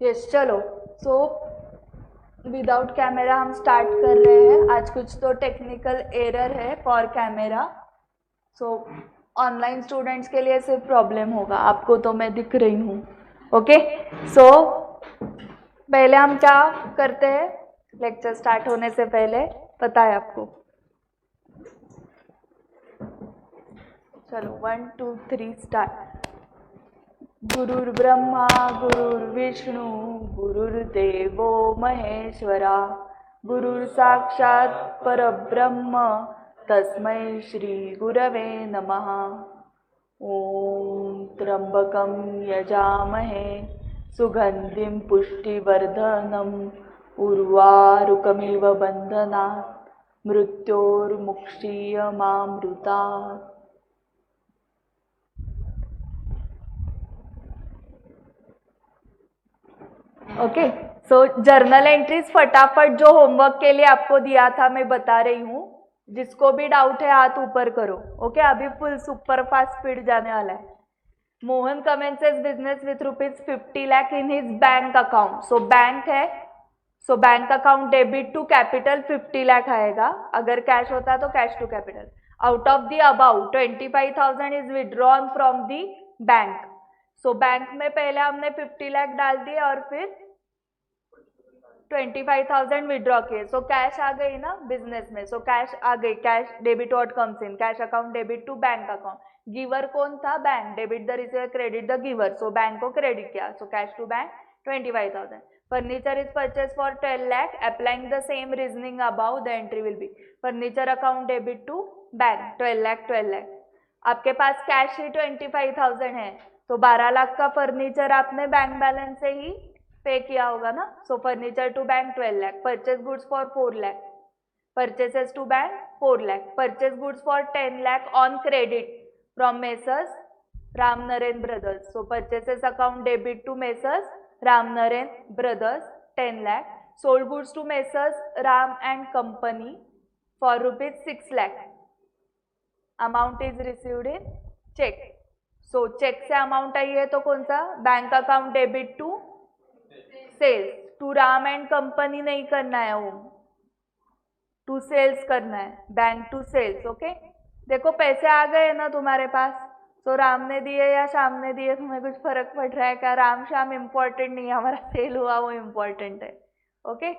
Yes चलो। So without camera हम start कर रहे हैं। आज कुछ तो टेक्निकल एरर है for camera. So online students के लिए सिर्फ प्रॉब्लम होगा, आपको तो मैं दिख रही हूँ। ओके सो पहले हम क्या करते हैं, लेक्चर स्टार्ट होने से पहले पता है आपको। चलो 1 2 3 स्टार्ट। गुरुर्ब्रह्मा गुरुर्विष्णु गुरुर्देवो महेश्वरा गुरुर्साक्षात् परब्रह्म तस्मै श्री गुरवे नमः। ओम त्र्यंबकं यजामहे सुगंधिं पुष्टिवर्धनम् उर्वारुकमिव बन्धनात् मृत्योर्मुक्षीयमामृतात्। ओके सो जर्नल एंट्रीज फटाफट जो होमवर्क के लिए आपको दिया था मैं बता रही हूँ। जिसको भी डाउट है हाथ ऊपर करो। ओके अभी फुल सुपर फास्ट स्पीड जाने वाला है। Mohan commences business with ₹50 lakh in his bank account. So bank है, so bank account debit to capital 50 lakh आएगा। अगर कैश होता तो cash to capital. Out of the about 25,000 is withdrawn from the bank. So bank में पहले हमने 50 लाख डाल दिए और फिर 25,000 विड्रॉ किए। सो कैश आ गई ना बिजनेस में। सो कैश आ गई, cash debit what comes in, cash account debit to bank account. Giver कौन था, bank. Debit the receiver, credit the giver. So bank को क्रेडिट किया। So cash to bank 25,000। Furniture is purchase for 12 lakh. Applying the same reasoning above the entry will be furniture account debit to bank 12 lakh 12 lakh. आपके पास cash ही 25,000 है तो 12 लाख का furniture आपने bank balance से ही पे किया होगा ना। So furniture to bank 12 lakh. Purchase goods for 4 lakh. Purchases to bank 4 lakh. Purchase goods for 10 lakh on credit from messrs Ram Naren brothers. So purchases account debit to messrs Ram Naren brothers 10 lakh. Sold goods to messrs Ram and company for ₹6 lakh. Amount is received in cheque. So cheque से amount आई है तो कौन सा, bank account debit to sales. To Ram and company नहीं करना है, वो टू सेल्स करना है, बैंक टू सेल्स। ओके देखो पैसे आ गए ना तुम्हारे पास। तो राम ने दिए या श्याम ने दिए, तुम्हें कुछ फर्क पड़ रहा है क्या? राम श्याम इम्पोर्टेंट नहीं है, हमारा सेल हुआ वो इम्पोर्टेंट है। ओके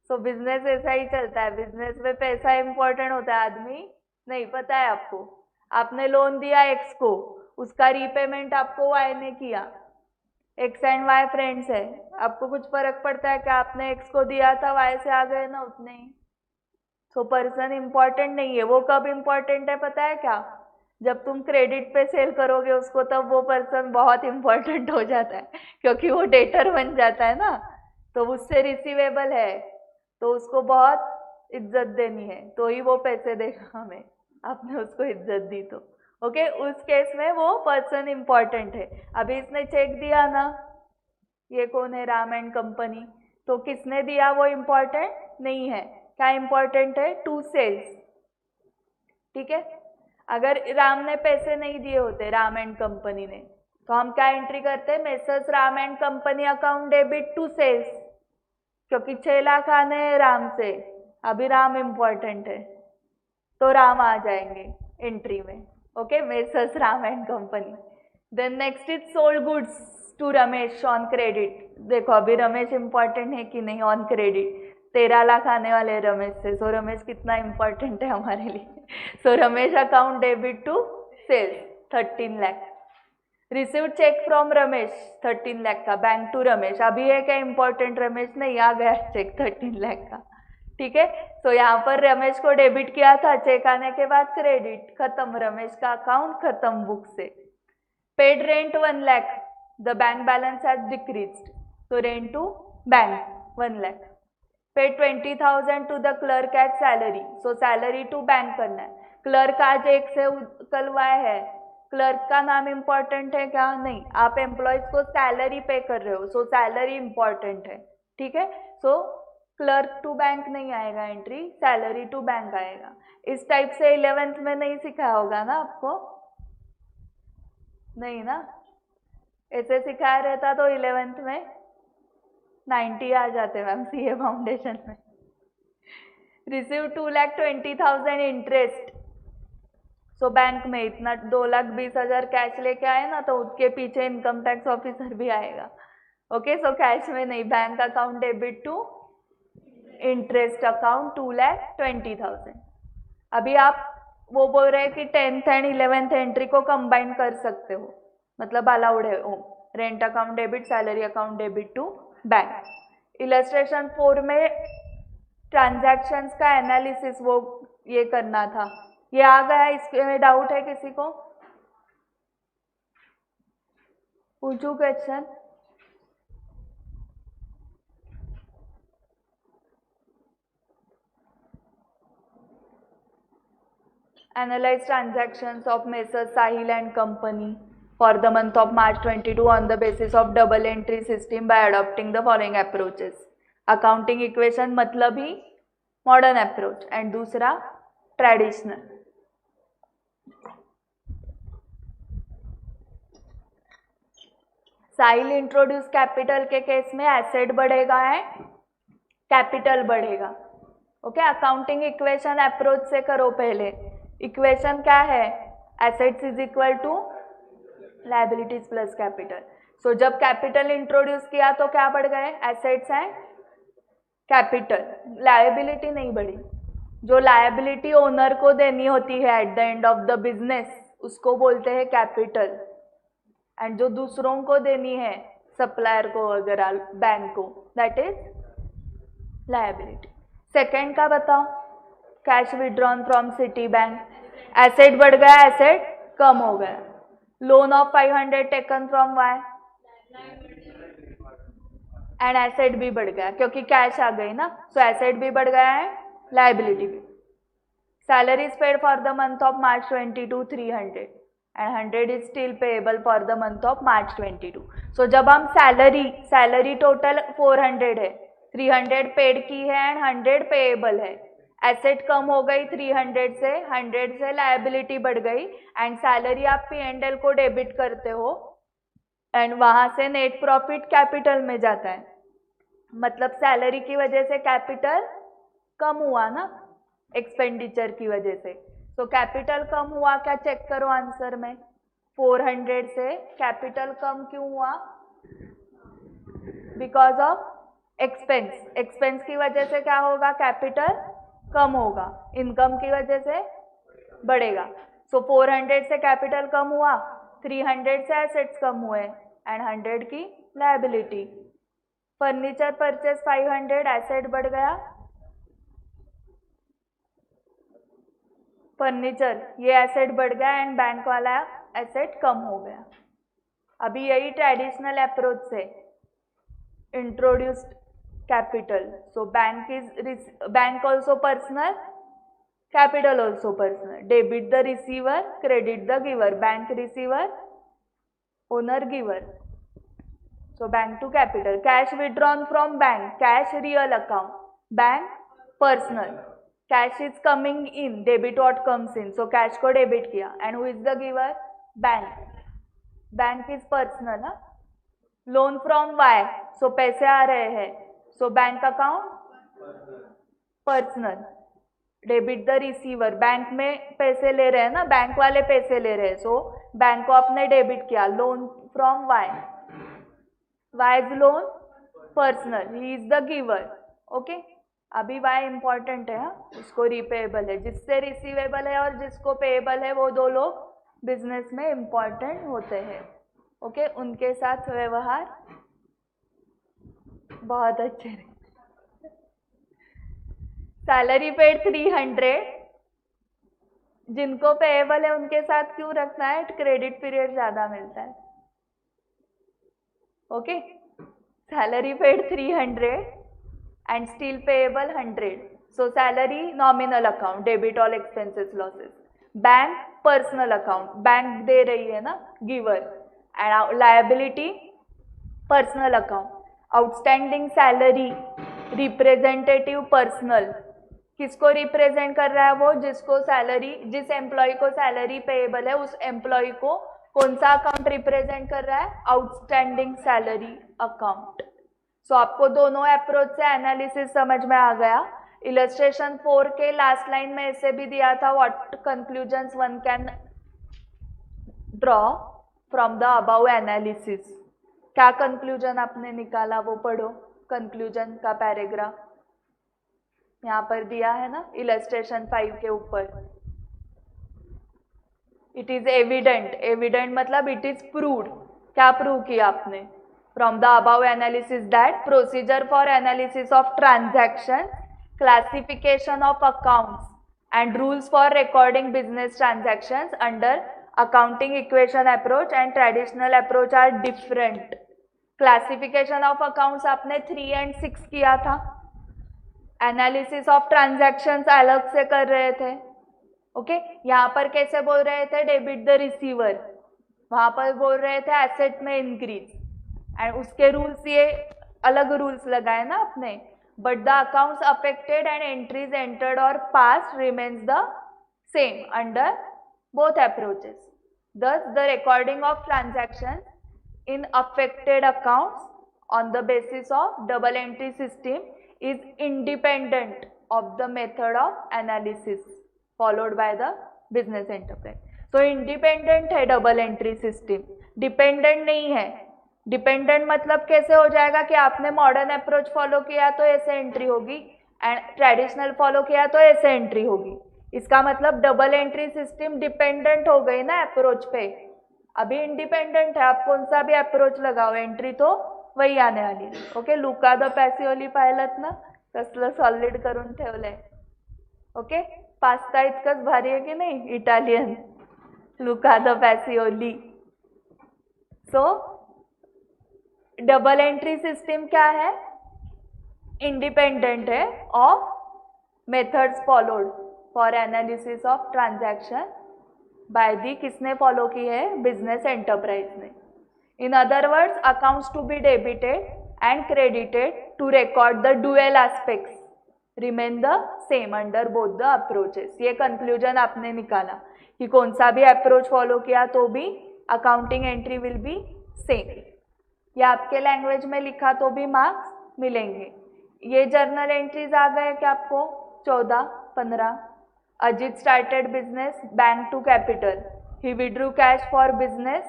सो बिजनेस ऐसा ही चलता है। बिजनेस में पैसा इम्पोर्टेंट होता है, आदमी नहीं। पता है आपको, आपने लोन दिया एक्स को, उसका रीपेमेंट आपको वाई ने किया। एक्स एंड वाई फ्रेंड्स है, आपको कुछ फर्क पड़ता है क्या? आपने एक्स को दिया था, वाई से आ गए ना उतने ही। तो पर्सन इंपॉर्टेंट नहीं है। वो कब इंपॉर्टेंट है पता है क्या? जब तुम क्रेडिट पे सेल करोगे उसको, तब वो पर्सन बहुत इंपॉर्टेंट हो जाता है, क्योंकि वो डेटर बन जाता है ना। तो उससे रिसीवेबल है तो उसको बहुत इज्जत देनी है, तो ही वो पैसे देगा हमें। आपने उसको इज्जत दी तो ओके उस केस में वो पर्सन इंपॉर्टेंट है। अभी इसने चेक दिया ना, ये कौन है, राम एंड कंपनी। तो किसने दिया वो इंपॉर्टेंट नहीं है। क्या इंपॉर्टेंट है, टू सेल्स। ठीक है अगर राम ने पैसे नहीं दिए होते, राम एंड कंपनी ने, तो हम क्या एंट्री करते हैं, messrs Ram and company account debit to sales. क्योंकि 6 लाख आने हैं राम से, अभी राम इंपॉर्टेंट है तो राम आ जाएंगे एंट्री में। Okay messrs Ram and company. Then next is sold goods to Ramesh on credit. देखो अभी रमेश इंपॉर्टेंट है कि नहीं ऑन क्रेडिट। 13 लाख आने वाले हैं रमेश से। सो रमेश कितना इंपॉर्टेंट है हमारे लिए। So Ramesh account debit to sales 13 lakh. Receive cheque from Ramesh 13 lakh का, बैंक टू रमेश। अभी है क्या इंपॉर्टेंट, रमेश नहीं आ गया चेक 13 लाख का। ठीक है तो यहाँ पर रमेश को डेबिट किया था, चेक आने के बाद क्रेडिट, खत्म, रमेश का अकाउंट खत्म बुक से। Paid rent 1 lakh, the bank balance has decreased, तो rent to bank 1 lakh. Paid 20,000 to the clerk as salary, so salary to bank करना है। क्लर्क आज एक से कल वाई है, क्लर्क का नाम इंपॉर्टेंट है क्या? नहीं, आप एम्प्लॉयज को सैलरी पे कर रहे हो, सो सैलरी इंपॉर्टेंट है। ठीक है सो क्लर्क टू बैंक नहीं आएगा एंट्री, सैलरी टू बैंक आएगा। इस टाइप से 11th में नहीं सिखाया होगा ना आपको, नहीं ना? ऐसे सिखाया रहता तो 11th में 90 आ जाते मैम सीए फाउंडेशन में। Receive 2,20,000 interest. सो बैंक में इतना 2,20,000 कैश लेके आए ना, तो उसके पीछे इनकम टैक्स ऑफिसर भी आएगा। ओके, सो कैश में नहीं, bank account debit to interest account 2,20,000। अभी आप वो बोल रहे हैं कि 10th एंड 11th एंट्री को कंबाइन कर सकते हो, मतलब अलाउड है हो। Rent account debit, salary account debit to bank. Illustration 4 में ट्रांजैक्शंस का एनालिसिस वो ये करना था, ये आ गया। इसमें डाउट है किसी को? पूछूं question? Analyze transactions of Messrs Sahil and Company for the month of March 22 on the basis of double entry system by adopting the following approaches. Accounting equation मतलब ही modern approach and दूसरा traditional. Sahil introduce capital के केस में asset बढ़ेगा and capital बढ़ेगा। Okay, accounting equation approach से करो पहले। इक्वेशन क्या है? Assets is equal to liabilities plus capital. So जब कैपिटल इंट्रोड्यूस किया तो क्या बढ़ गए? Assets and capital. लायबिलिटी नहीं बढ़ी। जो लायबिलिटी ओनर को देनी होती है at the end of the business, उसको बोलते हैं कैपिटल। एंड जो दूसरों को देनी है, सप्लायर को वगैरह, बैंक को, दैट इज लायबिलिटी। सेकेंड का बताओ, cash withdrawn from city bank. Asset बढ़ गया, एसेट कम हो गया। Loan of 500 taken from Y and asset भी बढ़ गया क्योंकि कैश आ गई ना, सो एसेट भी बढ़ गया है, लायबिलिटी भी। Salaries paid for the month of March 22 300 and 100 is still payable for the month of March 22। सो जब हम सैलरी टोटल 400 है, 300 पेड की है एंड 100 पेएबल है। एसेट कम हो गई 300 से, 100 से लायबिलिटी बढ़ गई एंड सैलरी आप P&L को डेबिट करते हो एंड वहां से नेट प्रॉफिट कैपिटल में जाता है। मतलब सैलरी की वजह से कैपिटल कम हुआ ना, एक्सपेंडिचर की वजह से। तो कैपिटल कम हुआ क्या, चेक करो आंसर में। 400 से कैपिटल कम क्यों हुआ? Because of expense. एक्सपेंस की वजह से क्या होगा? कैपिटल कम होगा। इनकम की वजह से बढ़ेगा। सो 400 से कैपिटल कम हुआ, 300 से एसेट्स कम हुए एंड 100 की लायबिलिटी। फर्नीचर परचेज 500, एसेट बढ़ गया। फर्नीचर ये एसेट बढ़ गया एंड बैंक वाला एसेट कम हो गया। अभी यही ट्रेडिशनल अप्रोच से introduced capital. So bank also personal, capital also personal. Debit the receiver, credit the giver. Bank receiver, owner giver. So bank to capital. Cash withdrawn from bank, cash real account, bank personal. Cash is coming in, debit what comes in, so cash को debit किया and who is the giver? Bank. Bank is personal. Loan from Y, सो पैसे आ रहे हैं, सो bank account personal. Debit the receiver, bank में पैसे ले रहे हैं ना, बैंक वाले पैसे ले रहे हैं, सो बैंक को आपने डेबिट किया। Loan from Y, Y is loan personal, he is the giver. Okay, अभी वाई इंपॉर्टेंट है, उसको रिपेएबल है। जिससे रिसीवेबल है और जिसको पेएबल है, वो दो लोग बिजनेस में इंपॉर्टेंट होते हैं। ओके, उनके साथ व्यवहार बहुत अच्छे रहे। सैलरी पेड 300, जिनको पेएबल है उनके साथ क्यों रखना है? क्रेडिट पीरियड ज्यादा मिलता है। Okay, salary paid 300 and still payable 100। So salary nominal account, debit all expenses losses. Bank personal account, bank दे रही है ना, giver. And liability personal account. Outstanding salary representative personal, किसको रिप्रेजेंट कर रहा है? वो जिसको सैलरी, जिस एम्प्लॉय को सैलरी पेएबल है, उस एम्प्लॉय को कौन सा अकाउंट रिप्रेजेंट कर रहा है? Outstanding salary account. सो आपको दोनों अप्रोच से एनालिसिस समझ में आ गया। इलस्ट्रेशन 4 के लास्ट लाइन में ऐसे भी दिया था, what conclusions one can draw from the above analysis. क्या कंक्लूजन आपने निकाला वो पढ़ो, कंक्लूजन का पैराग्राफ यहाँ पर दिया है ना इलस्ट्रेशन 5 के ऊपर। इट इज एविडेंट, एविडेंट मतलब इट इज प्रूव्ड। क्या प्रूव किया आपने? From the above analysis that procedure for analysis of transaction, classification of accounts and rules for recording business transactions under accounting equation approach and traditional approach are different. Classification of accounts आपने 3 and 6 किया था, analysis of transactions अलग से कर रहे थे। Okay यहाँ पर कैसे बोल रहे थे? डेबिट द रिसीवर, वहां पर बोल रहे थे एसेट में इंक्रीज, एंड उसके रूल्स ये अलग रूल्स लगाए ना आपने। But the accounts affected and entries entered और pass remains the same under both approaches. Thus, the recording of transactions in affected accounts on the basis of double entry system is independent of the method of analysis followed by the business enterprise. So, independent है double entry system, dependent नहीं है। Dependent मतलब कैसे हो जाएगा कि आपने modern approach follow किया तो ऐसे entry होगी and traditional follow किया तो ऐसे entry होगी। इसका मतलब डबल एंट्री सिस्टम डिपेंडेंट हो गई ना अप्रोच पे, अभी इंडिपेंडेंट है। आप कौन सा भी अप्रोच लगाओ एंट्री तो वही आने वाली है। ओके लुका द पॅसिओली पाहिलत ना कसलं सॉलिड करून ठेवलंय। ओके पास्ता इतकंच भारी आहे की नाही Italian, Luca de Pacioli. So double entry system क्या है? इंडिपेंडेंट है of methods followed for analysis of transaction by the, किसने फॉलो की है? बिजनेस एंटरप्राइज ने। In other words accounts to be debited and credited to record the dual aspects remain the same under both the approaches. ये conclusion आपने निकाला कि कौन सा भी अप्रोच फॉलो किया तो भी accounting entry will B same. ये आपके लैंग्वेज में लिखा तो भी मार्क्स मिलेंगे। ये जर्नल एंट्रीज आ गए क्या आपको? 14, 15। Ajit started business, bank to capital. He withdrew cash for business,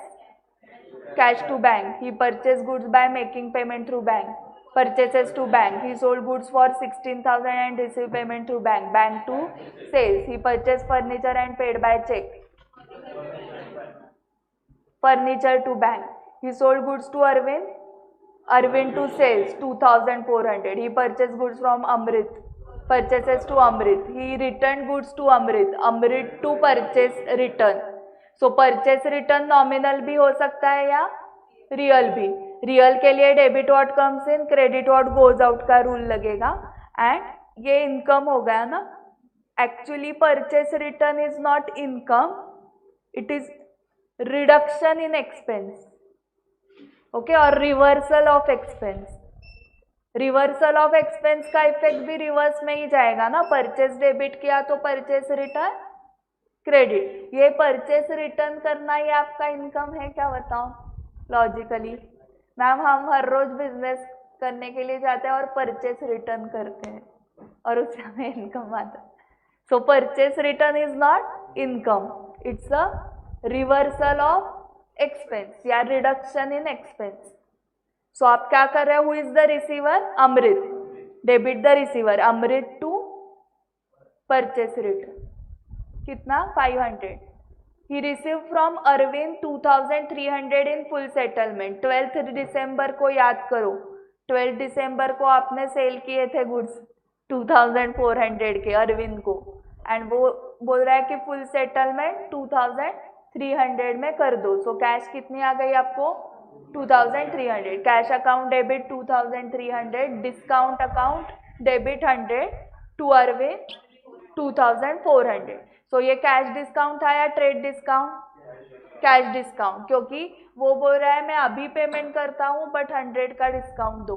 cash to bank. He purchased goods by making payment through bank. Purchases to bank. He sold goods for 16,000 and received payment through bank. Bank to sales. He purchased furniture and paid by check. Furniture to bank. He sold goods to Arvind. Arvind to sales 2,400. He purchased goods from Amrit. Purchases to Amrit. He returned goods to Amrit. Amrit to purchase return. So purchase return nominal भी हो सकता है या real भी। Real के लिए debit what comes in, credit what goes out का rule लगेगा। एंड ये इनकम हो गया ना। Actually purchase return is not income, it is reduction in expense. Okay और reversal of expense, reversal of expense का इफेक्ट भी रिवर्स में ही जाएगा ना। परचेस डेबिट किया तो परचेस रिटर्न क्रेडिट। ये परचेस रिटर्न करना ही आपका इनकम है क्या? बताओ लॉजिकली। मैम हम हर रोज बिजनेस करने के लिए जाते हैं और परचेस रिटर्न करते हैं और उससे हमें इनकम आता है। So purchase return is not income, it's a reversal of expense या रिडक्शन इन एक्सपेंस। सो आप क्या कर रहे हो? Who is the receiver? Amrit. Debit the receiver Amrit to purchase return कितना? 500। He receive from Arvind 2,300 in full settlement. 12 दिसंबर को याद करो, 12 दिसंबर को आपने सेल किए थे गुड्स 2,400 के अरविंद को, एंड वो बोल रहा है कि फुल सेटलमेंट 2,300 में कर दो। सो कैश कितनी आ गई आपको? 2,300। Cash account debit 2,300, discount account debit 100 to Arvind 2,400। So ये कैश डिस्काउंट था या ट्रेड डिस्काउंट? कैश डिस्काउंट, क्योंकि वो बोल रहा है मैं अभी पेमेंट करता हूँ बट 100 का डिस्काउंट दो।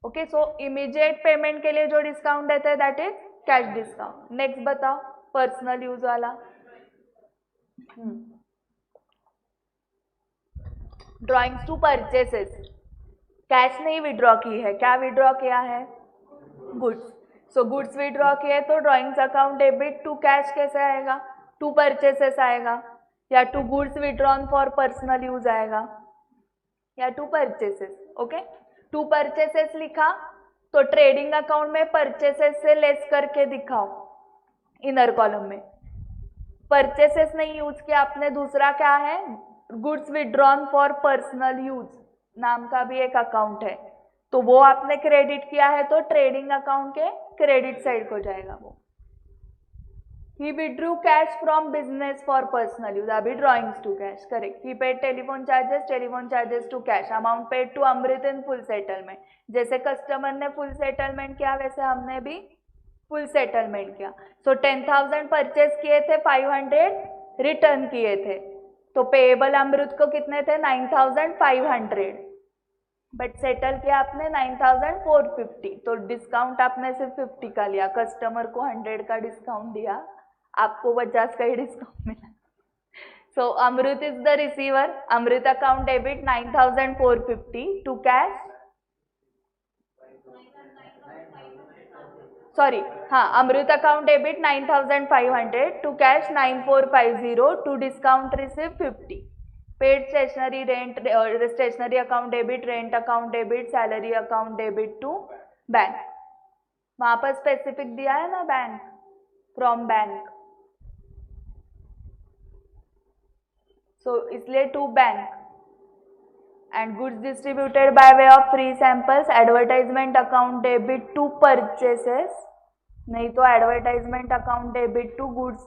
ओके सो इमीडिएट पेमेंट के लिए जो डिस्काउंट देते हैं that is cash discount. Next बताओ पर्सनल यूज वाला। ड्रॉइंग्स टू परचेसेस कैश नहीं विड्रॉ की है, क्या विड्रॉ किया है? गुड्स। सो गुड्स विड्रॉ किए तो drawings account debit to cash कैसे आएगा? टू परचेसेस आएगा, या to goods withdrawn for personal use आएगा, या to purchases. Okay, to purchases लिखा तो ट्रेडिंग अकाउंट में परचेसेस से लेस करके दिखाओ इनर कॉलम में। परचेसेस नहीं यूज किया आपने, दूसरा क्या है? Goods withdrawn for personal use नाम का भी एक अकाउंट है, तो वो आपने क्रेडिट किया है तो ट्रेडिंग अकाउंट के क्रेडिट साइड को जाएगा वो। He withdrew cash from business for personal use. अभी drawings to cash, correct. He paid telephone charges to cash. Amount paid to Amrit in full settlement. जैसे कस्टमर ने फुल सेटलमेंट किया वैसे हमने भी फुल सेटलमेंट किया। सो 10,000 परचेज किए थे, 500 रिटर्न किए थे, तो पेएबल अमृत को कितने थे? 9,500, बट सेटल किया आपने 9,450, तो डिस्काउंट आपने सिर्फ 50 का लिया, कस्टमर को 100 का डिस्काउंट दिया, आपको 50 का ही डिस्काउंट मिला। So Amrit is the receiver, Amrit account debit 9,450 to cash, sorry हाँ, Amrit account debit 9,500 to cash 9,450 to discount receive 50। Paid stationery rent, stationery account debit, rent account debit, salary account debit to bank. वहां पर specific दिया है ना bank, from bank, so इसलिए to bank. And goods distributed by way of free samples, advertisement account debit to purchases, नहीं तो advertisement account debit to goods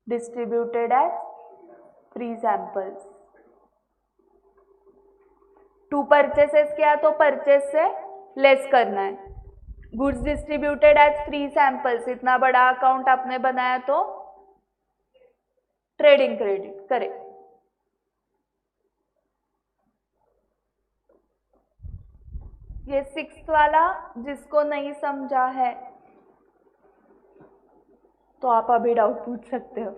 distributed as free samples. To purchases किया तो purchase से less करना है, goods distributed as free samples, इतना बड़ा account आपने बनाया तो ट्रेडिंग क्रेडिट करें। ये 6th वाला जिसको नहीं समझा है तो आप अभी डाउट पूछ सकते हो।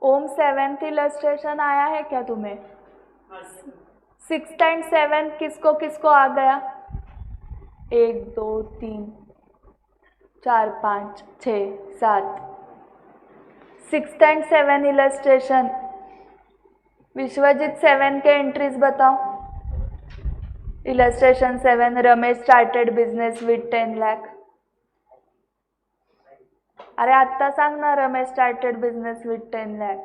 ओम 7th इलस्ट्रेशन आया है क्या तुम्हें? 6th एंड 7th किसको किसको आ गया? 1 2 3 4 5 6 7, 6th and 7th illustration. Vishwajeet 7 के एंट्रीज बताओ। Illustration 7, Ramesh started business with 10 lakh. अरे आत्ता सांग ना, Ramesh started business with 10 lakh.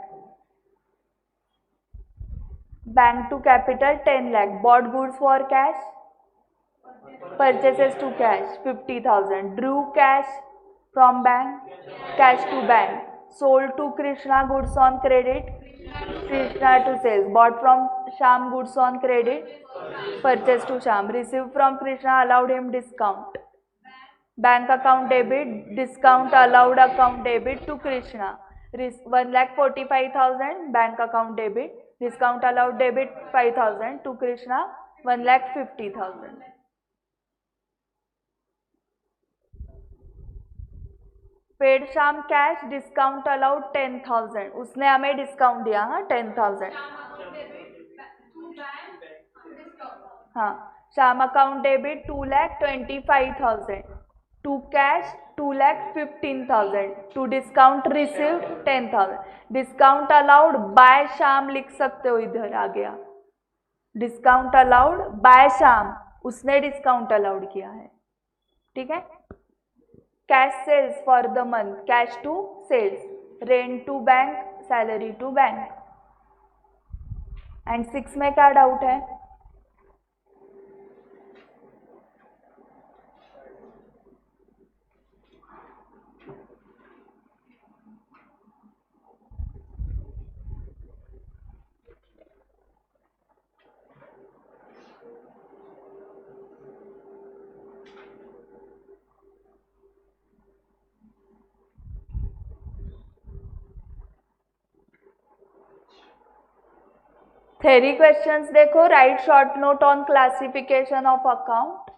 Bank to capital 10 lakh, bought goods for cash, purchases to cash 50,000, drew cash from bank, cash to bank, sold to Krishna goods on credit, Krishna to sales, bought from Sham goods on credit, purchased to Sham, received from Krishna, allowed him discount, bank account debit, discount allowed account debit to Krishna, 1,45,000 bank account debit, discount allowed debit 5,000 to Krishna, 1,50,000। Paid Sham cash, discount allowed 10,000, उसने हमें discount दिया, हाँ 10,000। हाँ, Sham account debit 2,25,000 to cash 2,15,000 to discount receive 10,000। Discount allowed by Sham लिख सकते हो, इधर आ गया डिस्काउंट अलाउड बाय शाम, उसने डिस्काउंट अलाउड किया है, ठीक है। Cash sales for the month, cash to sales, rent to bank, salary to bank. And 6 में क्या डाउट है? थ्योरी क्वेश्चंस देखो, write short note on classification of account,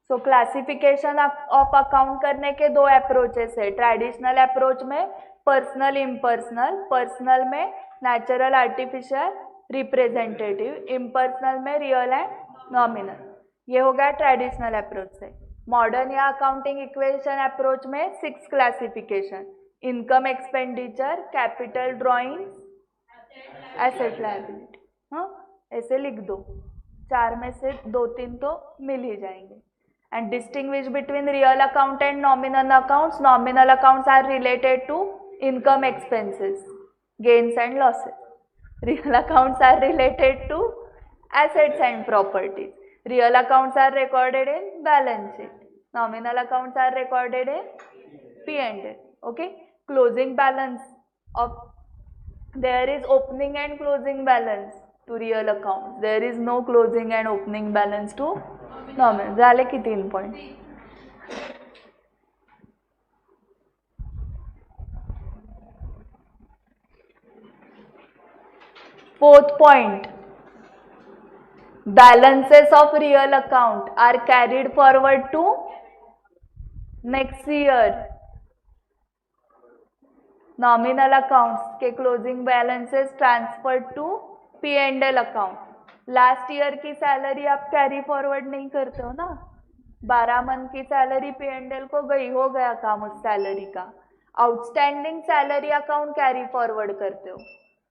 so classification of account करने के दो अप्रोचेस है। ट्रेडिशनल अप्रोच में personal impersonal, personal में नेचुरल आर्टिफिशियल रिप्रेजेंटेटिव, इम्पर्सनल में रियल एंड नॉमिनल। ये हो गया ट्रेडिशनल अप्रोच से। मॉडर्न या अकाउंटिंग इक्वेशन अप्रोच में 6 classification, income expenditure, capital, drawings, asset liability. हाँ, ऐसे लिख दो, 4 में से 2-3 तो मिल ही जाएंगे। And distinguish between real account and nominal accounts. Nominal accounts are related to income expenses, gains and losses. Real accounts are related to assets and properties. Real accounts are recorded in balance sheet. Nominal accounts are recorded in P&L. Okay. Closing balance of, there is opening and closing balance to real accounts. There is no closing and opening balance to nominal. झाले की 3 point. Fourth point, balances of real account are carried forward to next year. Nominal accounts के closing balances transferred to P&L account. Last year की salary आप carry forward नहीं करते हो ना, 12 month की सैलरी P&L को गई, हो गया काम उस सैलरी का. Outstanding salary account carry forward करते हो,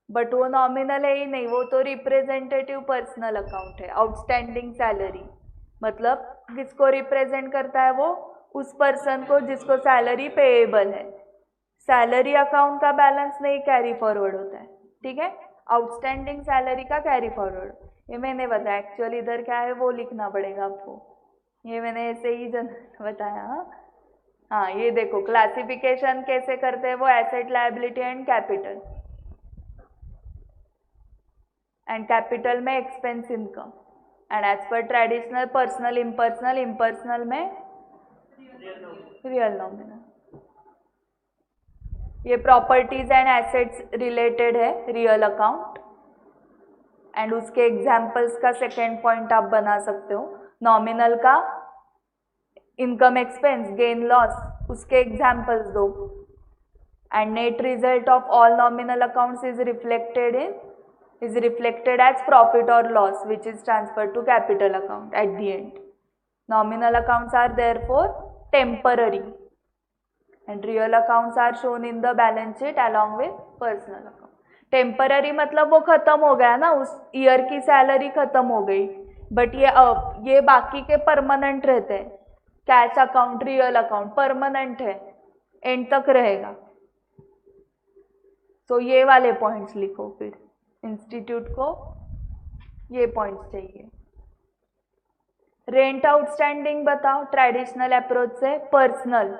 बट वो नॉमिनल है ही नहीं, वो तो रिप्रेजेंटेटिव पर्सनल अकाउंट है. आउटस्टैंडिंग सैलरी मतलब किसको रिप्रेजेंट करता है? वो उस पर्सन को जिसको सैलरी पेएबल है. सैलरी अकाउंट का बैलेंस नहीं कैरी फॉरवर्ड होता है, ठीक है. आउटस्टैंडिंग सैलरी का कैरी फॉरवर्ड, ये मैंने बताया. एक्चुअली इधर क्या है वो लिखना पड़ेगा आपको, ये मैंने ऐसे ही बताया. हाँ, ये देखो क्लासिफिकेशन कैसे करते हैं वो, asset, liability and capital. And capital में expense, income. And as per traditional personal impersonal, impersonal में रियल नॉमिनल. ये प्रॉपर्टीज एंड एसेट्स रिलेटेड है रियल अकाउंट. एंड उसके एग्जाम्पल्स का सेकेंड पॉइंट आप बना सकते हो. नॉमिनल का इनकम एक्सपेंस, गेन लॉस, उसके एग्जाम्पल्स दो. And net result of all nominal accounts is reflected as profit or loss which is transferred to capital account at the end. Nominal accounts are therefore temporary and real accounts are shown in the balance sheet along with personal account. Temporary मतलब वो खत्म हो गया ना, उस year की salary खत्म हो गई, बट ये बाकी के परमानेंट रहते हैं. Cash account, real account permanent है, एंड तक रहेगा. तो ये वाले पॉइंट्स लिखो. फिर इंस्टीट्यूट को ये पॉइंट्स चाहिए. रेंट आउटस्टैंडिंग बताओ ट्रेडिशनल अप्रोच से. Personal,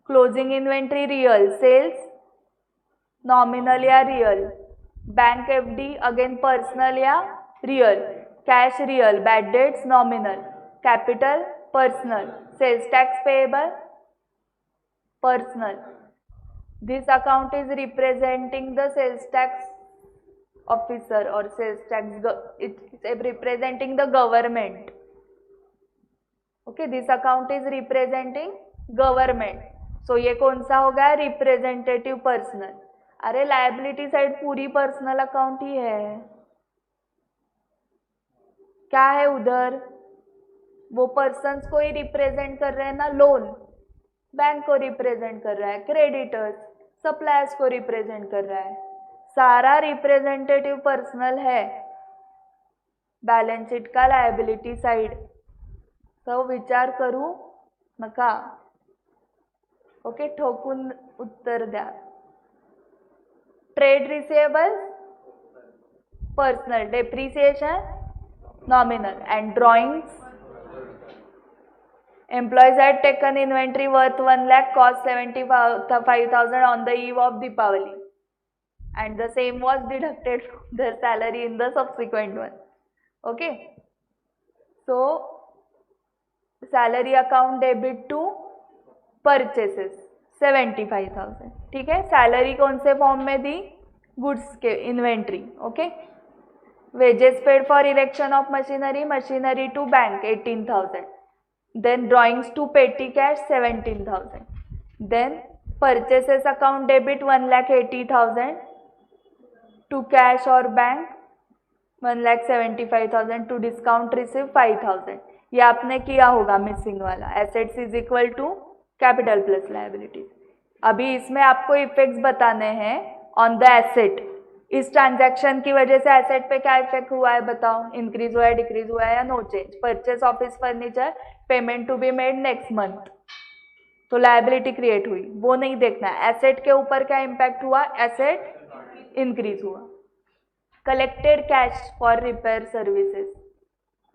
closing inventory real, sales nominal या real. Bank FD again personal या real. Cash real, bad debts nominal. Capital personal. Sales tax payable personal. This account is representing the sales tax officer or sales tax, it's representing the government. Okay, this account is representing government. So ये कौन सा हो गया? Representative personal. अरे liability side पूरी personal account ही है. क्या है उधर? वो पर्सन्स को ही रिप्रेजेंट कर रहे हैं ना. लोन बैंक को रिप्रेजेंट कर रहा है, क्रेडिटर्स सप्लायर्स को रिप्रेजेंट कर रहा है. सारा रिप्रेजेंटेटिव पर्सनल है बॅलन्स शीट का लायबिलिटी साइड. तो विचार करू नका. ओके, ठोकून उत्तर द्या. Trade receivable personal. Depreciation nominal. And drawings, employees had taken inventory worth 1 lakh, cost 75,000 on the eve of Deepavali. And the same was deducted from their salary in the subsequent one. Okay, so salary account debit to purchases 75,000. ठीक है. Salary कौन से form में दी? Goods के inventory. Okay. Wages paid for erection of machinery, machinery to bank 18,000. then drawings to petty cash 17,000, then purchases account debit 1,80,000, to cash or bank 1,75,000, to discount receive 5,000. ये आपने किया होगा मिसिंग वाला. Assets is equal to capital plus liabilities. अभी इसमें आपको effects बताने हैं ऑन द एसेट. इस ट्रांजैक्शन की वजह से एसेट पे क्या इफेक्ट हुआ है बताओ. इंक्रीज हुआ है, डिक्रीज हुआ है या no change. Purchase office furniture, payment to be made next month, तो लायबिलिटी क्रिएट हुई, वो नहीं देखना है. एसेट के ऊपर क्या इम्पैक्ट हुआ, एसेट इंक्रीज हुआ. Collected cash for repair services,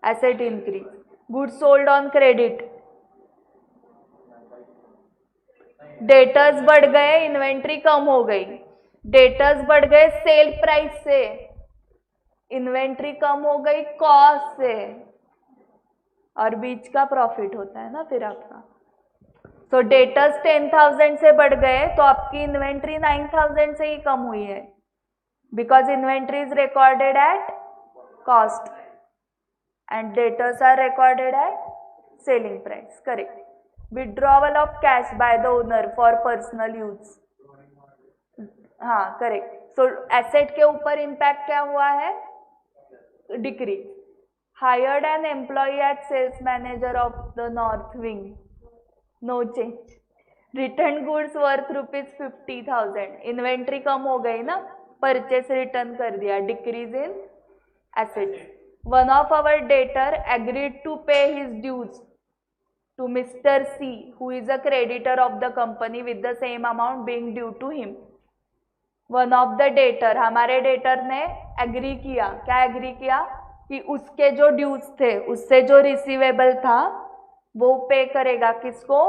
asset increase. Goods sold on credit, debtors बढ़ गए, इन्वेंट्री कम हो गई. डेटर्स बढ़ गए सेल प्राइस से, इन्वेंट्री कम हो गई कॉस्ट से, और बीच का प्रॉफिट होता है ना फिर आपका. तो डेटर्स 10,000 से बढ़ गए तो आपकी इन्वेंट्री 9,000 से ही कम हुई है, because inventory is recorded at cost and debtors are recorded at selling price. Correct. Withdrawal of cash by the owner for personal use. हाँ करेक्ट. सो एसेट के ऊपर इम्पैक्ट क्या हुआ है, decrease. Hired an employ at sales manager of the north wing, no change. Return goods worth ₹50,000, inventory कम हो गई ना, परचेस रिटर्न कर दिया, decrease in assets. One of our debtor agreed to pay his dues to Mr. C, who is a creditor of the company, with the same amount being due to him. One of the debtor, हमारे debtor ने agree किया, क्या agree किया कि उसके जो dues थे, उससे जो receivable था वो पे करेगा किसको,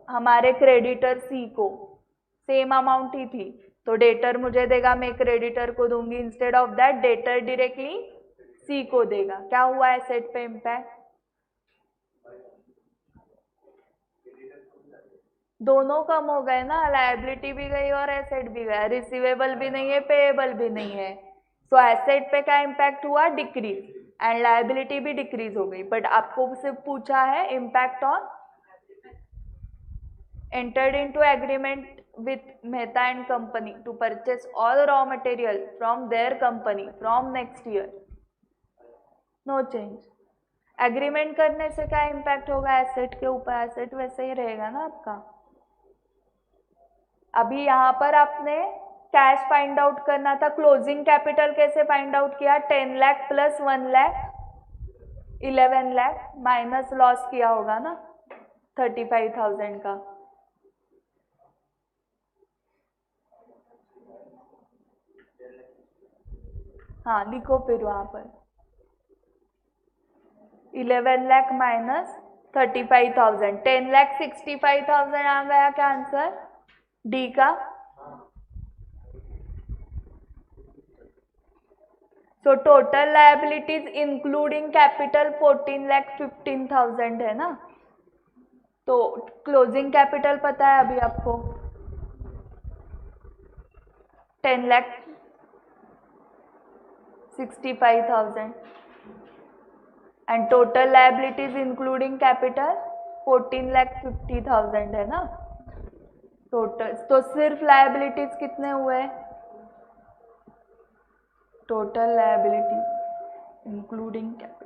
हमारे creditor C को. सेम अमाउंट ही थी, तो debtor मुझे देगा, मैं creditor को दूंगी. Instead of that debtor directly C को देगा. क्या हुआ एसेट पे इम्पैक्ट, दोनों कम हो गए ना, लायबिलिटी भी गई और एसेट भी गया. रिसीवेबल भी नहीं है, पेएबल भी नहीं है. सो एसेट पे क्या इम्पैक्ट हुआ, डिक्रीज, एंड लायबिलिटी भी डिक्रीज हो गई. बट आपको सिर्फ पूछा है impact on. entered into agreement with Mehta and company to purchase all raw material from their company from next year, no change. Agreement करने से क्या इम्पैक्ट होगा एसेट के ऊपर, एसेट वैसे ही रहेगा ना आपका. अभी यहाँ पर आपने कैश फाइंड आउट करना था. क्लोजिंग कैपिटल कैसे फाइंड आउट किया, 10 lakh plus 1 lakh 11 lakh minus loss किया होगा ना 35,000 का. हाँ लिखो फिर वहां पर 11 लाख माइनस 35,000, 10,65,000 आ गया क्या आंसर डी का. सो टोटल लायबिलिटीज इंक्लूडिंग कैपिटल 14,15,000 है ना. तो क्लोजिंग कैपिटल पता है अभी आपको 10,65,000 and total liabilities including capital 14,50,000 है ना टोटल. तो सिर्फ लायबिलिटीज कितने हुए, टोटल लायबिलिटीज इंक्लूडिंग कैपिटल.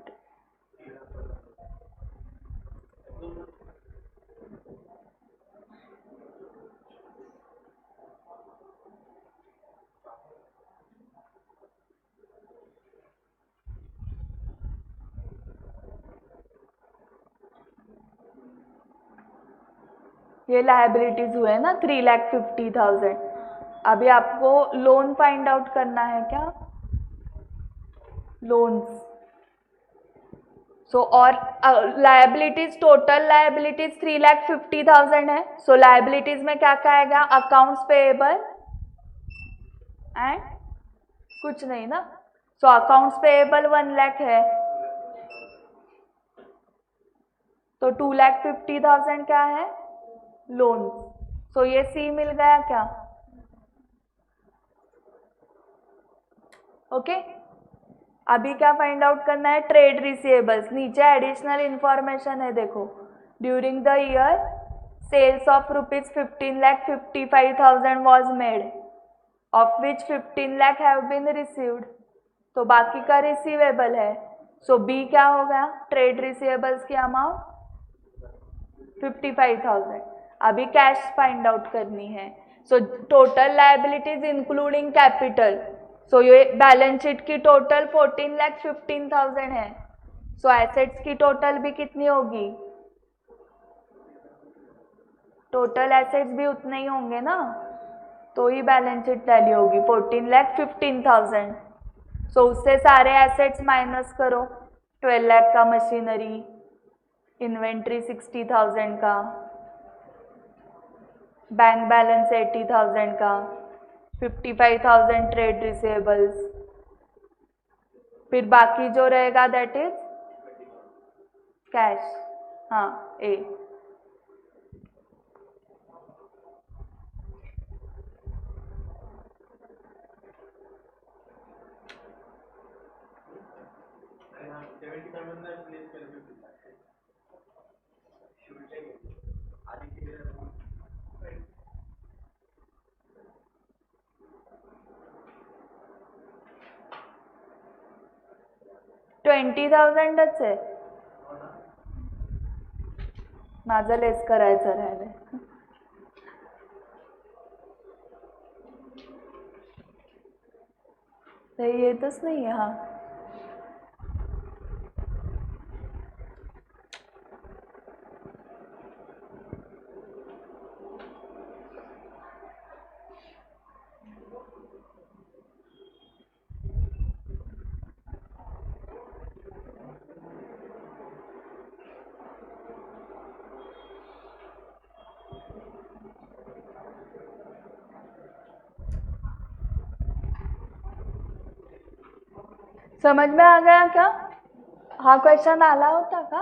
ये लायबिलिटीज हुए ना 3,50,000. अभी आपको लोन फाइंड आउट करना है क्या, लोन्स. सो और लायबिलिटीज, टोटल लायबिलिटीज 3,50,000 है. सो लायबिलिटीज में क्या क्या आएगा, अकाउंट्स पेएबल एंड कुछ नहीं ना. सो अकाउंट्स पेएबल 1 लाख है, तो 2,50,000 क्या है, लोन. सो ये सी मिल गया क्या, ओके. अभी क्या फाइंड आउट करना है, ट्रेड रिसीवेबल्स. नीचे एडिशनल इंफॉर्मेशन है देखो, during the year sales of ₹15,55,000 was made, of which 15 lakh have been received. तो बाकी का रिसीवेबल है, सो बी क्या हो गया, ट्रेड रिसीवेबल्स की अमाउंट 55,000। अभी कैश फाइंड आउट करनी है। So total liabilities including capital, so ये बैलेंस शीट की टोटल 14,15,000 है। सो एसेट्स की टोटल भी कितनी होगी, टोटल एसेट्स भी उतने ही होंगे ना, तो ही बैलेंस शीट टैली होगी 14,15,000। सो उससे सारे एसेट्स माइनस करो, 12 लाख का मशीनरी, इन्वेंट्री 60,000 का, बैंक बैलेंस 80,000 का, 55,000 ट्रेड रिसीवेबल्स, फिर बाकी जो रहेगा दैट इज कैश। हाँ ए। $20,000च आहे, माझं लेस करायचं राहिलंय। ते येतच नाही हा। समझ में आ गया क्या? हा क्वेश्चन आला होता का?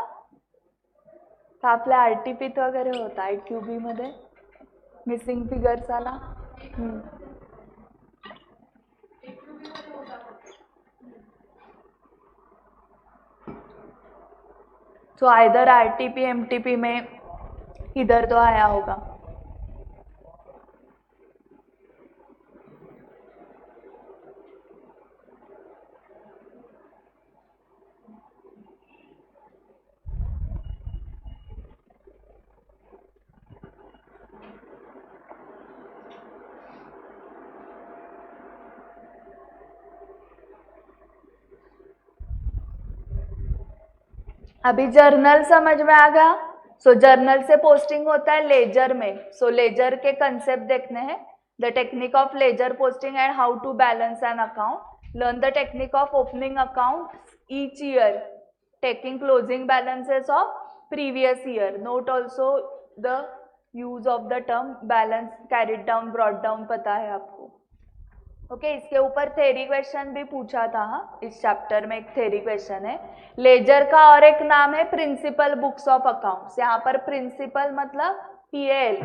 आपल्या आरटीपीत वगैरे होता, IQB मध्ये मिसिंग फिगर्स आला। तो आइदर आरटीपी एमटीपी में इधर तो आया होगा। अभी जर्नल समझ में आ गया। सो जर्नल से पोस्टिंग होता है लेजर में। सो लेजर के कंसेप्ट देखने हैं, the technique of ledger posting and how to balance an account, learn the technique of opening account each year, taking closing balances of previous year, note also the use of the term balance carried down brought down, पता है आपको। Okay, इसके ऊपर theory question भी पूछा था। इस chapter में एक थ्योरी क्वेश्चन है। लेजर का और एक नाम है प्रिंसिपल बुक्स ऑफ अकाउंट्स। यहाँ पर प्रिंसिपल मतलब पीएल,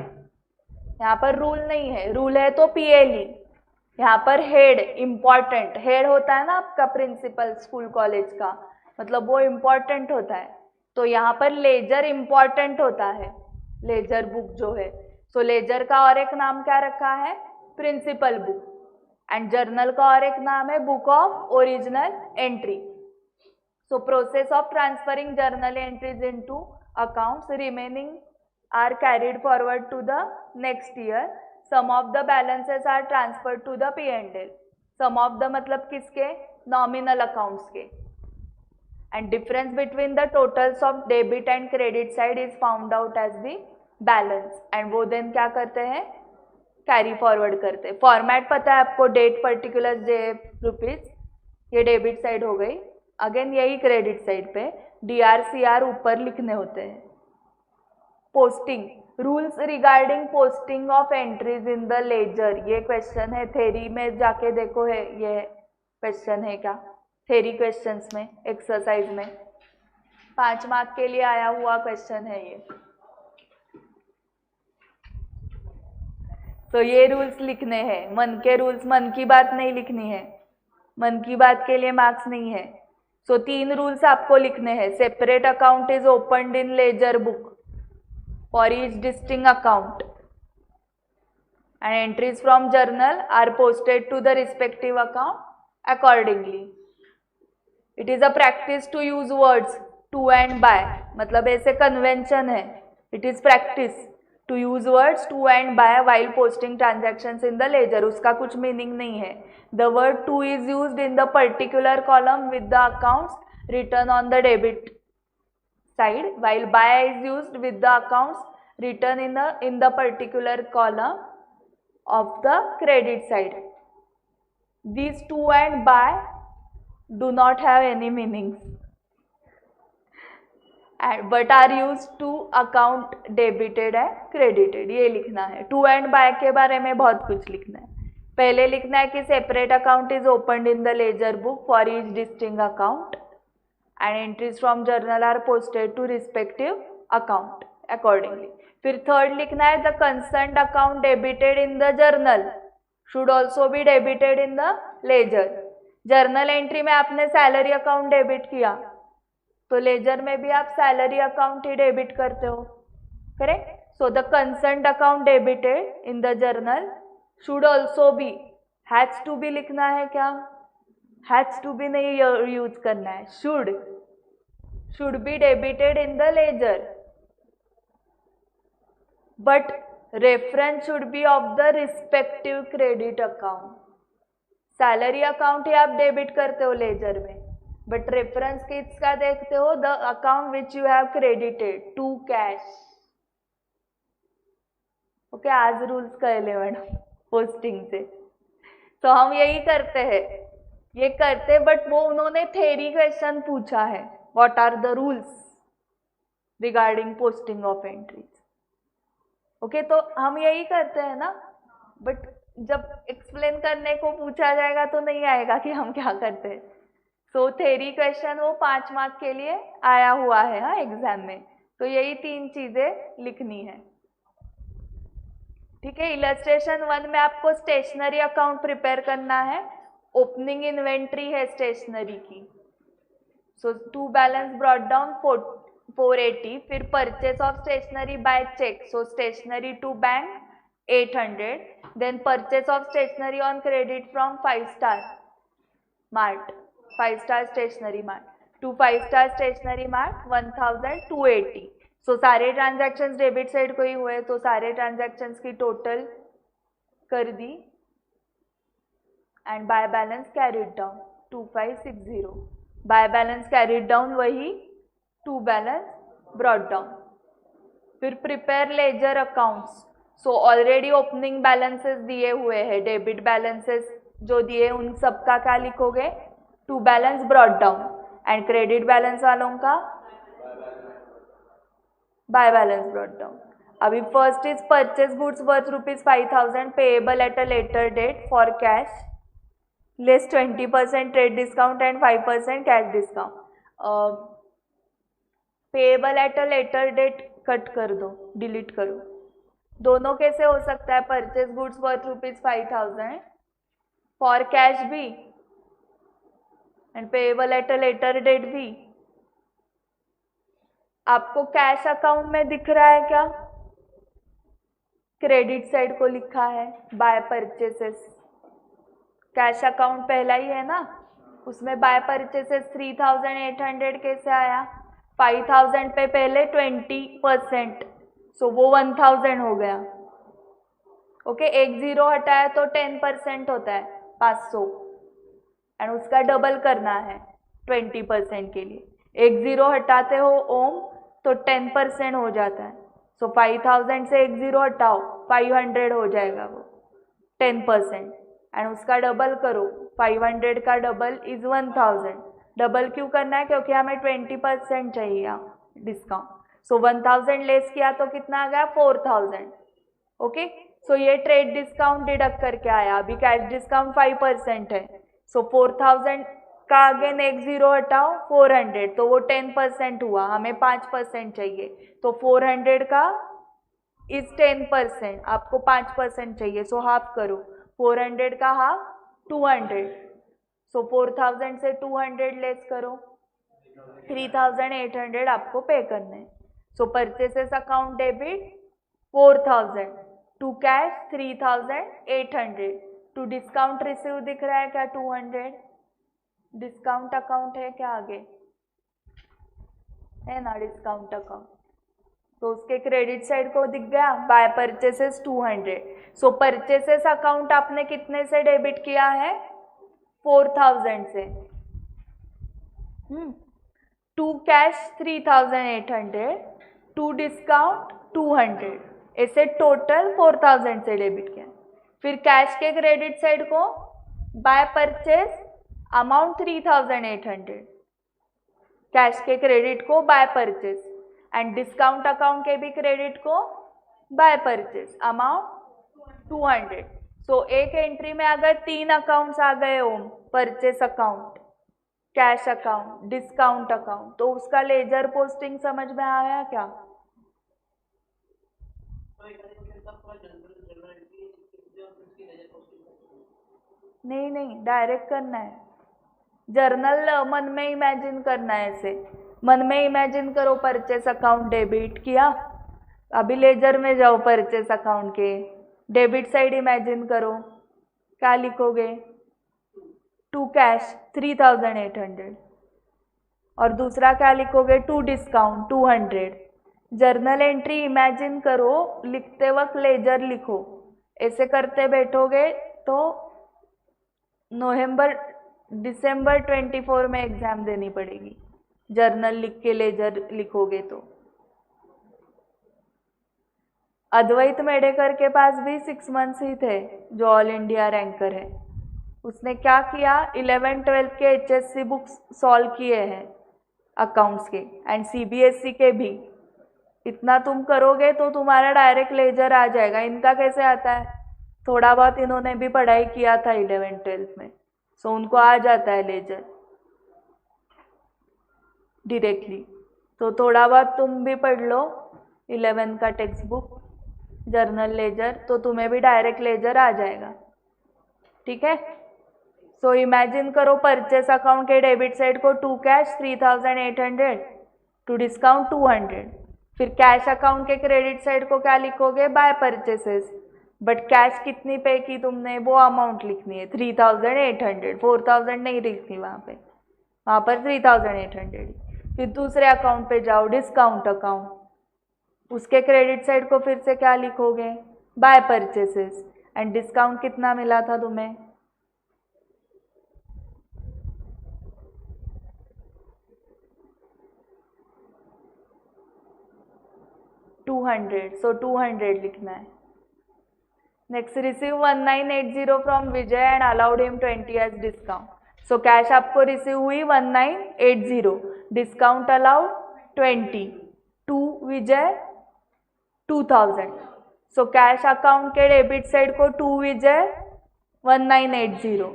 यहाँ पर रूल नहीं है, रूल है तो पीएलई। यहाँ पर हेड इम्पॉर्टेंट, हेड होता है ना आपका प्रिंसिपल स्कूल कॉलेज का, मतलब वो इम्पॉर्टेंट होता है। तो यहाँ पर लेजर इम्पॉर्टेंट होता है, लेजर बुक जो है। सो लेजर का और एक नाम क्या रखा है, प्रिंसिपल बुक। एंड जर्नल का और एक नाम है book of original entry. So process of transferring journal entries into accounts remaining are carried forward to the next year. Some of the balances are transferred to the P&L। Some of the मतलब किसके, nominal accounts के। And difference between the totals of debit and credit side is found out as the balance. And वो then क्या करते हैं, carry forward करते। Format पता है आपको, डेट पर्टिकुलर ₹, ये डेबिट साइड हो गई। अगेन यही क्रेडिट साइड पे DRCR ऊपर लिखने होते हैं। Posting, rules regarding posting of entries in the ledger, ये क्वेश्चन है। थ्योरी में जाके देखो है, ये क्वेश्चन है क्या थ्योरी क्वेश्चंस में, एक्सरसाइज में 5 मार्क के लिए आया हुआ क्वेश्चन है ये। तो ये रूल्स लिखने हैं, मन के रूल्स, मन की बात नहीं लिखनी है, मन की बात के लिए मार्क्स नहीं है। सो 3 रूल्स आपको लिखने हैं। Separate account is opened in laser book, for each distinct account, and entries from journal are posted to the respective account accordingly. It is a practice to use words to and by, मतलब ऐसे convention है. It is practice to use words to and by while posting transactions in the ledger. उसका कुछ meaning नहीं है. The word to is used in the particular column with the accounts written on the debit side, while by is used with the accounts written in the particular column of the credit side. These to and by do not have any meanings, but are used to account debited and credited. ये लिखना है. To and bye के बारे में बहुत कुछ लिखना है. पहले लिखना है कि separate account is opened in the laser book for each distinct account and entries from journal are posted to respective account accordingly. फिर थर्ड लिखना है the concerned account debited in the journal should also be debited in the ledger. Journal entry में आपने salary account debit किया तो laser में भी आप सैलरी अकाउंट ही डेबिट करते हो, correct. So the concerned account debited in the journal should also be, has to be लिखना है क्या? हैज टू बी नहीं यूज करना है. Should be debited in the ledger, but reference should be of the respective credit account. Salary account ही आप debit करते हो लेजर में, बट रेफरेंस किसका देखते हो? The account which you have credited to cash. Okay, आज रूल्स कळले मैडम पोस्टिंग से. तो हम यही करते हैं, ये करते, बट वो उन्होंने थेरी क्वेश्चन पूछा है, what are the rules regarding posting of entries. Okay, तो हम यही करते हैं ना, बट जब एक्सप्लेन करने को पूछा जाएगा तो नहीं आएगा कि हम क्या करते हैं. सो थेरी क्वेश्चन वो 5 मार्क के लिए आया हुआ है हाँ एग्जाम में. तो यही 3 चीजें लिखनी है. ठीक है. इलस्ट्रेशन 1 में आपको स्टेशनरी अकाउंट प्रिपेयर करना है. ओपनिंग इन्वेंट्री है स्टेशनरी की. So to balance brought down 480. फिर purchase of stationery by cheque, so stationery to bank 800. Then purchase of stationery on credit from 5 star mart, 5 star stationery mart to 5 star stationery mart 1280. So सारे transactions debit side को ही हुए, तो सारे transactions की total कर दी. And by balance carried down 2560. By balance carried down वही to balance brought down. फिर prepare ledger accounts. So already opening balances दिए हुए हैं, डेबिट बैलेंसेस जो दिए उन सबका क्या लिखोगे? To balance brought down. And credit balance वालों का बाय बैलेंस ब्रॉट डाउन. अभी first is purchase goods worth ₹5000 payable at a later date for cash less 20% trade discount and 5% cash discount. Payable at a later date cut कर दो, delete करो. दोनों कैसे हो सकता है? Purchase goods worth ₹5000 for cash भी and payable at a later date भी. आपको कैश अकाउंट में दिख रहा है क्या? क्रेडिट साइड को लिखा है बाय परचेसेस. कैश अकाउंट पहला ही है ना, उसमें बाय परचेसेस 3800 कैसे आया? 5000 पे पहले 20%, सो वो 1000 हो गया. ओके, एक 0 हटाया तो 10% होता है 500, एंड उसका डबल करना है 20% के लिए. एक 0 हटाते हो ओम तो 10% हो जाता है. सो 5000 से एक 0 हटाओ 500 हो जाएगा वो 10%, एंड उसका डबल करो. 500 का डबल इज 1000. डबल क्यों करना है? क्योंकि हमें 20% चाहिए डिस्काउंट. सो 1000 लेस किया तो कितना आ गया? 4000. ओके, सो ये ट्रेड डिस्काउंट डिडक्ट करके आया. अभी कैश डिस्काउंट 5% है. सो 4000 का अगेन एक 0 हटाओ 400, तो वो 10% हुआ. हमें 5% चाहिए, तो 400 का इज 10%, आपको 5% चाहिए, सो हाफ करो. 400 का हाफ 200. सो 4000 से 200 लेस करो, 3800 आपको पे करने. So purchases account debit 4000, to cash 3800, to discount receive दिख रहा है क्या 200, डिस्काउंट अकाउंट है क्या आगे, है ना डिस्काउंट अकाउंट, तो उसके क्रेडिट साइड को दिख गया बाय परचेसेस 200। सो परचेसेस अकाउंट आपने कितने से डेबिट किया है 4000 से, टू कैश 3800, टू डिस्काउंट 200, ऐसे टोटल 4000 से डेबिट किया। फिर कैश के क्रेडिट साइड को बाय परचेस अमाउंट 3800, कैश के क्रेडिट को by purchase, and discount account के भी क्रेडिट को बाय परचेस अमाउंट 200। सो एक एंट्री में अगर 3 अकाउंट्स आ गए हो, purchase account, cash account, discount account, तो उसका लेजर पोस्टिंग समझ में आया क्या? नहीं डायरेक्ट करना है, जर्नल मन में इमेजिन करना है, ऐसे मन में इमेजिन करो परचेस अकाउंट डेबिट किया, अभी लेजर में जाओ परचेस अकाउंट के डेबिट साइड इमेजिन करो, क्या लिखोगे, टू कैश 3800, और दूसरा क्या लिखोगे, to discount 200। Journal entry imagine करो, लिखते वक्त लेजर लिखो, ऐसे करते बैठोगे तो दिसंबर 24 में एग्जाम देनी पड़ेगी, जर्नल लिख के लेजर लिखोगे तो। अद्वैत मेडेकर के पास भी 6 मंथ्स ही थे, जो ऑल इंडिया रैंकर है। उसने क्या किया, 11-12 के HSC बुक्स सॉल्व किए हैं अकाउंट्स के, एंड CBSE के भी। इतना तुम करोगे तो तुम्हारा डायरेक्ट लेजर आ जाएगा। इनका कैसे आता है, थोड़ा बहुत इन्होंने भी पढ़ाई किया था 11-12 में, सो उनको आ जाता है लेजर डायरेक्टली। तो थोड़ा बहुत तुम भी पढ़ लो 11 का टेक्स्ट बुक, जर्नल लेजर, तो तुम्हें भी डायरेक्ट लेजर आ जाएगा। ठीक है, सो इमेजिन करो परचेस अकाउंट के डेबिट साइड को टू कैश 3800, टू डिस्काउंट 200। फिर कैश अकाउंट के क्रेडिट साइड को क्या लिखोगे, बाय परचेसेस, बट कैश कितनी पे की तुमने, वो अमाउंट लिखनी है 3800, 4000 नहीं लिखनी वहाँ पर 3800। फिर दूसरे अकाउंट पे जाओ, डिस्काउंट अकाउंट, उसके क्रेडिट साइड को फिर से क्या लिखोगे, बाय परचेसेस, एंड डिस्काउंट कितना मिला था तुम्हें, 200, सो 200 लिखना है। Next, receive 1980 from Vijay and allowed him 20 as discount. So cash आपको रिसीव हुई 1980, discount allowed 20, to Vijay 2000। So cash account के डेबिट साइड को टू विजय 1980,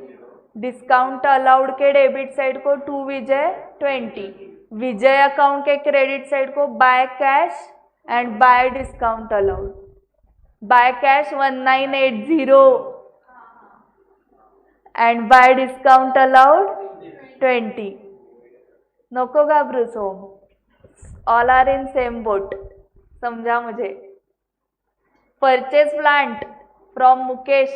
डिस्काउंट अलाउड के डेबिट साइड को टू विजय 20, विजय अकाउंट के क्रेडिट साइड को by cash and by discount allowed, by cash 1980 and by discount allowed 20। नको घाबरू सोम, all are in same boat, समझा मुझे। Purchase plant from Mukesh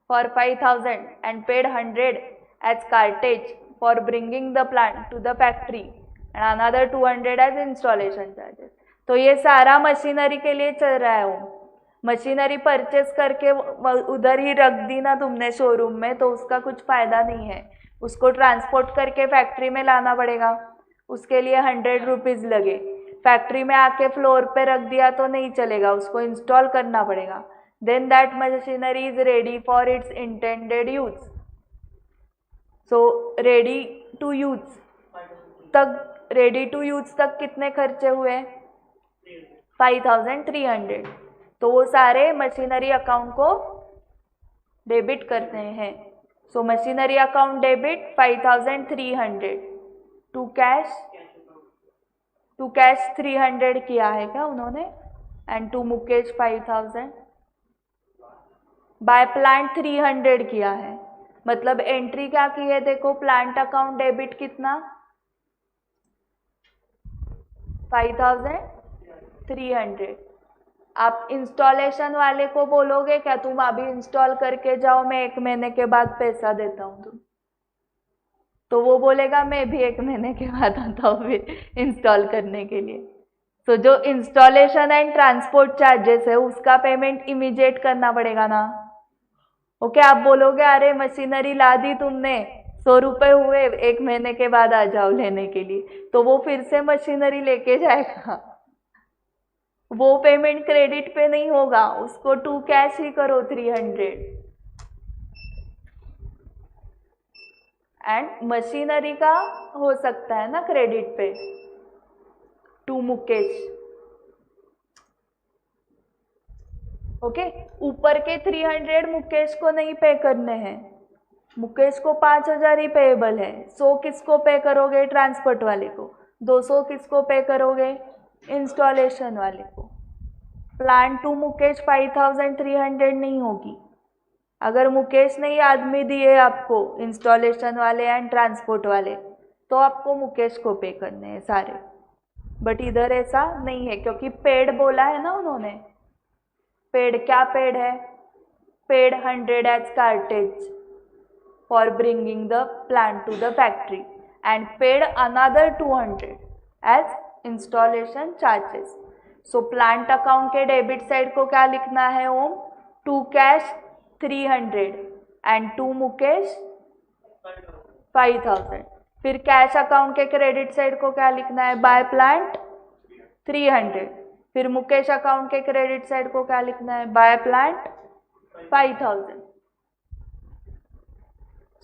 for 5000 and paid 100 as cartage for bringing the plant to the factory and another 200 as installation charges. तो ये सारा machinery के लिए चल रहा है। वो मशीनरी परचेस करके उधर ही रख दी ना तुमने शोरूम में, तो उसका कुछ फायदा नहीं है, उसको ट्रांसपोर्ट करके फैक्ट्री में लाना पड़ेगा, उसके लिए 100 रुपीज़ लगे। फैक्ट्री में आके फ्लोर पे रख दिया तो नहीं चलेगा, उसको इंस्टॉल करना पड़ेगा। Then that machinery is ready for its intended use. So ready to use तक कितने खर्चे हुए, 5300। तो वो सारे मशीनरी अकाउंट को डेबिट करते हैं। So machinery account debit 5300, to cash 300 किया है क्या उन्होंने, and to Mukesh 5000, by plant 300 किया है। मतलब एंट्री क्या की है, देखो प्लांट अकाउंट डेबिट कितना 5000 300। आप इंस्टॉलेशन वाले को बोलोगे क्या तुम अभी इंस्टॉल करके जाओ, मैं 1 महीने के बाद पैसा देता हूँ तुम, तो वो बोलेगा मैं भी 1 महीने के बाद आता हूँ फिर इंस्टॉल करने के लिए। तो जो इंस्टॉलेशन एंड ट्रांसपोर्ट चार्जेस है उसका पेमेंट इमीडिएट करना पड़ेगा ना। ओके, आप बोलोगे अरे मशीनरी ला दी तुमने, 100 रुपये हुए, 1 महीने के बाद आ जाओ लेने के लिए, तो वो फिर से मशीनरी लेके जाएगा, वो पेमेंट क्रेडिट पे नहीं होगा, उसको टू कैश ही करो 300। एंड मशीनरी का हो सकता है ना क्रेडिट पे, टू मुकेश। ओके, ऊपर के 300 मुकेश को नहीं पे करने हैं, मुकेश को 5000 ही पेएबल है। 100 किसको पे करोगे? ट्रांसपोर्ट वाले को। 200 किसको पे करोगे? इंस्टॉलेशन वाले को। प्लान टू मुकेश 5300 नहीं होगी। अगर मुकेश ने आदमी दिए आपको, इंस्टॉलेशन वाले एंड ट्रांसपोर्ट वाले, तो आपको मुकेश को पे करने हैं सारे। बट इधर ऐसा नहीं है क्योंकि पेड बोला है ना उन्होंने। पेड क्या पेड है? Paid 100 as cartage for bringing the plant to the factory and paid another 200 as installation charges. So plant account के डेबिट साइड को क्या लिखना है Om? To cash 300 and to Mukesh 5000। फिर कैश अकाउंट के क्रेडिट साइड को क्या लिखना है? By plant 300। फिर मुकेश अकाउंट के क्रेडिट साइड को क्या लिखना है? By plant 5000।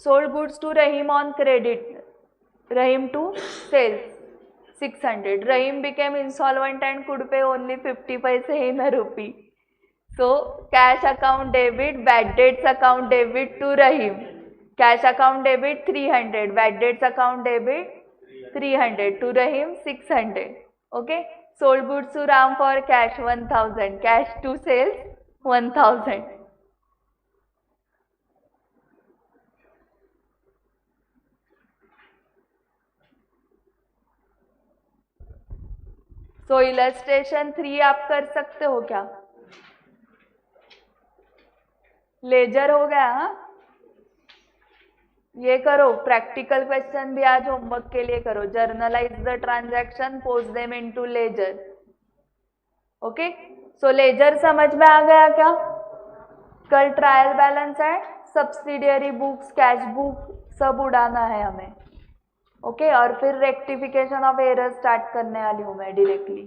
Sold goods to Rahim on credit, Rahim to sales 600. Rahim became insolvent and could pay only 50 paise in a rupee. So cash account debit, bad debts account debit to Rahim. Cash account debit 300, bad debts account debit 300 to Rahim 600. Okay. Sold goods to Ram for cash 1000, cash to sales 1000. So illustration 3 आप कर सकते हो क्या? Laser हो गया। हाँ, ये करो, प्रैक्टिकल क्वेश्चन भी आज होमवर्क के लिए करो। Journalize the transaction, post them into ledger. Okay, so ledger समझ में आ गया क्या? कल trial balance and subsidiary books, cash book सब उड़ाना है हमें। ओके, और फिर रेक्टिफिकेशन ऑफ एरर स्टार्ट करने वाली हूँ मैं डायरेक्टली।